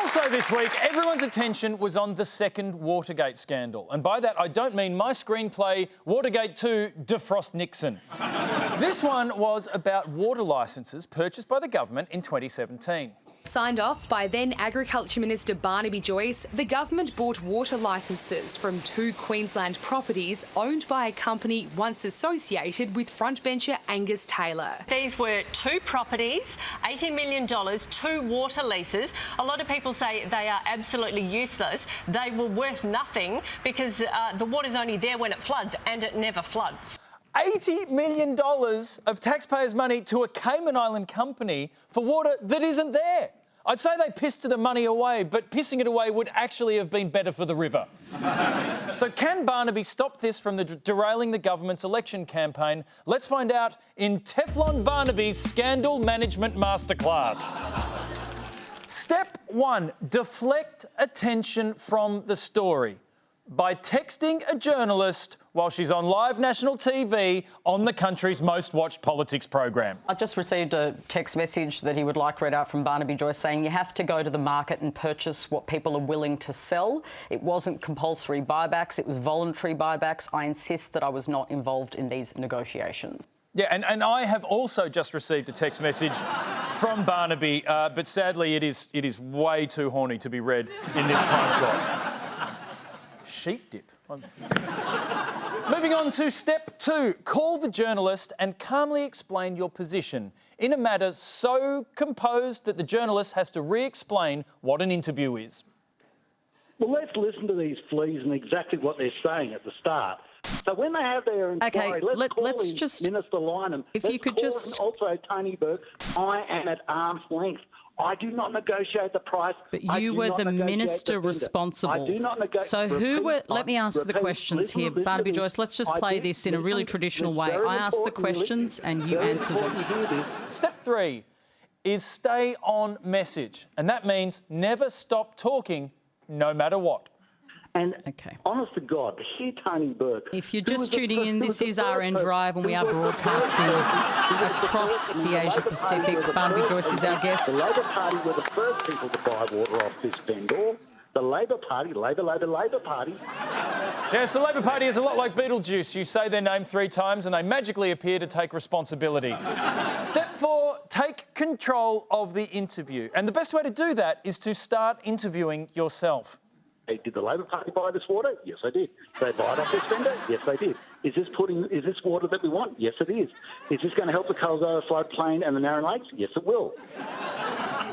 Also this week, everyone's attention was on the second Watergate scandal. And by that, I don't mean my screenplay, Watergate 2, Defrost Nixon. This one was about water licences purchased by the government in 2017. Signed off by then Agriculture Minister Barnaby Joyce, the government bought water licences from 2 Queensland properties owned by a company once associated with frontbencher Angus Taylor. These were 2 properties, $80 million, 2 water leases. A lot of people say they are absolutely useless. They were worth nothing because the water's only there when it floods, and it never floods. $80 million of taxpayers' money to a Cayman Island company for water that isn't there. I'd say they pissed the money away, but pissing it away would actually have been better for the river. So can Barnaby stop this from derailing the government's election campaign? Let's find out in Teflon Barnaby's Scandal Management Masterclass. Step 1, deflect attention from the story by texting a journalist while she's on live national TV on the country's most watched politics program. I just received a text message that he would like read out from Barnaby Joyce saying you have to go to the market and purchase what people are willing to sell. It wasn't compulsory buybacks, it was voluntary buybacks. I insist that I was not involved in these negotiations. Yeah, and I have also just received a text message from Barnaby, but sadly it is way too horny to be read in this time slot. Sheep dip. Moving on to step 2. Call the journalist and calmly explain your position in a matter so composed that the journalist has to re-explain what an interview is. Well, let's listen to these fleas and exactly what they're saying at the start. So when they have their inquiry, let's just Minister Lynham. If you could just also Tony Burke, I am at arm's length. I do not negotiate the price. But you were the minister responsible. I do not negotiate. So who were... Let me ask the questions here. Barnaby Joyce, let's just play this in a really traditional way. I asked the questions and you answered them. Step 3 is stay on message. And that means never stop talking, no matter what. And honest to God, hear Tony Burke. If you're just tuning in, this is RN Drive and we are broadcasting across the Asia Pacific. Barnaby Joyce is our guest. The Labor Party were the first people to buy water off this vendor. The Labor Party, Labor Party. Yes, the Labor Party is a lot like Beetlejuice. You say their name 3 times and they magically appear to take responsibility. Step 4, take control of the interview. And the best way to do that is to start interviewing yourself. Did the Labor Party buy this water? Yes, they did. Did they buy it off this vendor? Yes, they did. Is this water that we want? Yes, it is. Is this going to help the Colorado floodplain and the Narran Lakes? Yes, it will.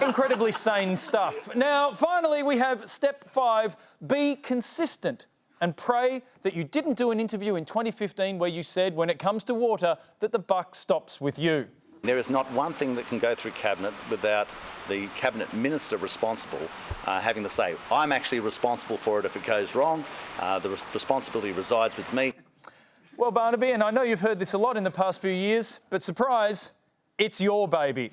Incredibly sane stuff. Now, finally, we have step 5, be consistent and pray that you didn't do an interview in 2015 where you said, when it comes to water, that the buck stops with you. There is not one thing that can go through Cabinet without the Cabinet Minister responsible having to say, I'm actually responsible for it if it goes wrong. The responsibility resides with me. Well, Barnaby, and I know you've heard this a lot in the past few years, but surprise, it's your baby.